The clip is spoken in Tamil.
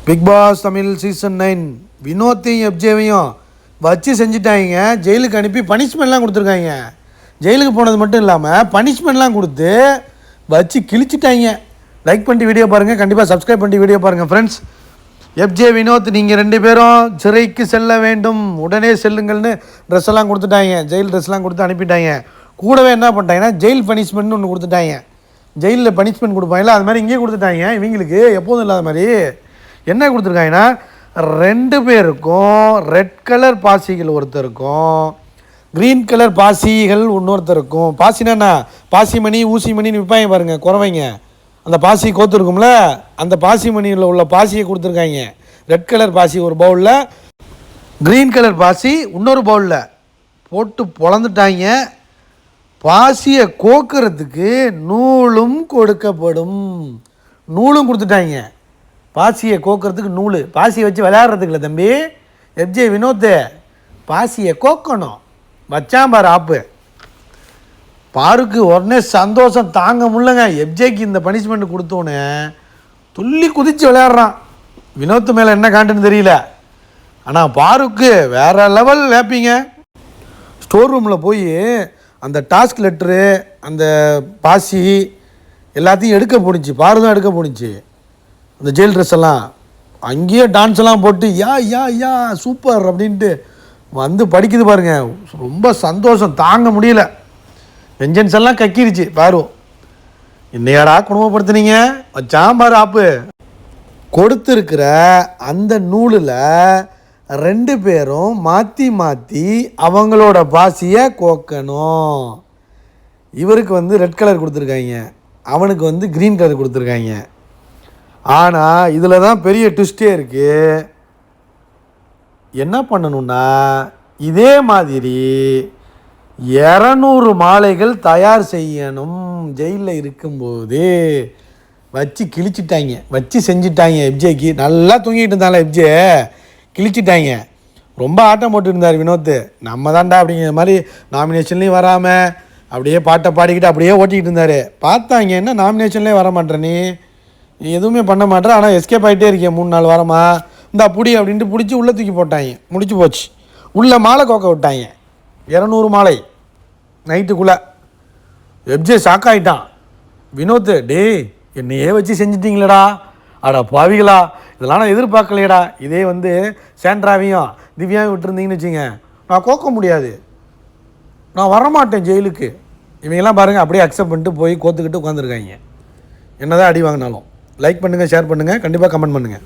பிக் பாஸ் தமிழ் சீசன் 9 வினோத்தையும் எப்ஜேவையும் வச்சு செஞ்சுட்டாங்க. ஜெயிலுக்கு அனுப்பி பனிஷ்மெண்ட்லாம் கொடுத்துருக்காங்க. ஜெயிலுக்கு போனது மட்டும் இல்லாமல் பனிஷ்மெண்ட்லாம் கொடுத்து வச்சு கிழிச்சிட்டாங்க. லைக் பண்ணிட்டு வீடியோ பாருங்கள், கண்டிப்பாக சப்ஸ்கிரைப் பண்ணிட்டு வீடியோ பாருங்கள் ஃப்ரெண்ட்ஸ். எப்ஜே வினோத் நீங்கள் 2 பேரும் சிறைக்கு செல்ல வேண்டும், உடனே செல்லுங்கள்னு ட்ரெஸ் எல்லாம் கொடுத்துட்டாங்க. ஜெயில் ட்ரெஸ்லாம் கொடுத்து அனுப்பிட்டாங்க. கூடவே என்ன பண்ணிட்டாங்கன்னா ஜெயில் பனிஷ்மெண்ட்னு ஒன்று கொடுத்துட்டாங்க. ஜெயிலில் பனிஷ்மெண்ட் கொடுப்பாங்களா அது மாதிரி இங்கேயே கொடுத்துட்டாங்க. இவங்களுக்கு எப்போதும் இல்லாத மாதிரி என்ன கொடுத்துருக்காங்கன்னா 2 பேருக்கும் ரெட் கலர் பாசிகள் ஒருத்தருக்கும் க்ரீன் கலர் பாசிகள் இன்னொருத்தருக்கும். பாசினா பாசி மணி ஊசி மணின்னு விற்பாங்க பாருங்கள் குறவைங்க, அந்த பாசி கோத்துருக்கும்ல, அந்த பாசி மணியில் உள்ள பாசியை கொடுத்துருக்காங்க. ரெட் கலர் பாசி ஒரு பவுலில், க்ரீன் கலர் பாசி இன்னொரு பவுலில் போட்டு பொழந்துட்டாங்க. பாசியை கோக்கிறதுக்கு நூலும் கொடுக்கப்படும். நூலும் கொடுத்துட்டாங்க. பாசியை கோக்கிறதுக்கு நூல், பாசியை வச்சு விளையாடுறதுக்கு இல்லை தம்பி. எப்ஜே வினோத்து பாசியை கோக்கணும் வச்சாம்பார் ஆப்பு. பாருக்கு உடனே சந்தோஷம் தாங்க முடியலங்க. எப்ஜேக்கு இந்த பனிஷ்மெண்ட் கொடுத்தோன்னே துள்ளி குதித்து விளையாடுறான். வினோத்து மேலே என்ன காண்டுன்னு தெரியல, ஆனால் பாருக்கு வேறு லெவல் வேப்பிங்க. ஸ்டோர் ரூமில் போய் அந்த டாஸ்க் லெட்ரு அந்த பாசி எல்லாத்தையும் எடுக்க போணுச்சு. பாரு தான் எடுக்க போணுச்சு அந்த ஜெயில் ட்ரெஸ் எல்லாம். அங்கேயே டான்ஸ் எல்லாம் போட்டு யா யா யா சூப்பர் அப்படின்ட்டு வந்து படிக்குது பாருங்க. ரொம்ப சந்தோஷம் தாங்க முடியல. வெஞ்சன்ஸ் எல்லாம் கக்கிருச்சு பாரு. இன்னையாடா குடும்பப்படுத்துனீங்க வச்சாம் பாரு ஆப்பு. கொடுத்துருக்கிற அந்த நூலில் 2 பேரும் மாற்றி மாற்றி அவங்களோட பாசியை கோக்கணும். இவருக்கு ரெட் கலர் கொடுத்துருக்காங்க, அவனுக்கு க்ரீன் கலர் கொடுத்துருக்காங்க. ஆனால் இதில் தான் பெரிய ட்விஸ்டே இருக்குது. என்ன பண்ணணும்னா இதே மாதிரி 200 மாலைகள் தயார் செய்யணும். ஜெயிலில் இருக்கும்போது வச்சு கிழிச்சிட்டாங்க, வச்சு செஞ்சிட்டாங்க. எப்ஜேக்கு நல்லா தூங்கிட்டு இருந்தால எப்ஜே கிழிச்சிட்டாங்க. ரொம்ப ஆட்டம் போட்டு இருந்தார் வினோத். நம்ம தாண்டா அப்படிங்கிற மாதிரி நாமினேஷன்லேயும் வராமல் அப்படியே பாட்டை பாடிக்கிட்டு அப்படியே ஓட்டிக்கிட்டு இருந்தார். பார்த்தாங்க என்ன நாமினேஷன்லேயே வர மாட்டேற, நீ எதுவுமே பண்ண மாட்டேற, ஆனால் எஸ்கேப் ஆகிட்டே இருக்கேன் 3-4 வாரமா, இந்த புடி அப்படின்ட்டு பிடிச்சி உள்ளே தூக்கி போட்டாங்க. முடிச்சு போச்சு. உள்ளே மாலை கோக்க விட்டாங்க 200 மாலை நைட்டுக்குள்ளே. எப்ஜே ஷாக் ஆகிட்டான். வினோத் டே என்னையே வச்சு செஞ்சிட்டிங்களடா, அடா பாவிகளா, இதெல்லாம் நான் எதிர்பார்க்கலையடா. இதே சேண்ட்ராவையும் திவ்யாவையும் விட்டுருந்தீங்கன்னு வச்சுங்க, நான் கோக்க முடியாது, நான் வரமாட்டேன் ஜெயிலுக்கு. இவங்கெல்லாம் பாருங்கள் அப்படியே அக்செப்ட் பண்ணிட்டு போய் கோத்துக்கிட்டு உட்காந்துருக்காங்க. என்ன தான் அடி வாங்கினாலும். லைக் பண்ணுங்கள், ஷேர் பண்ணுங்கள், கண்டிப்பாக கமெண்ட் பண்ணுங்கள்.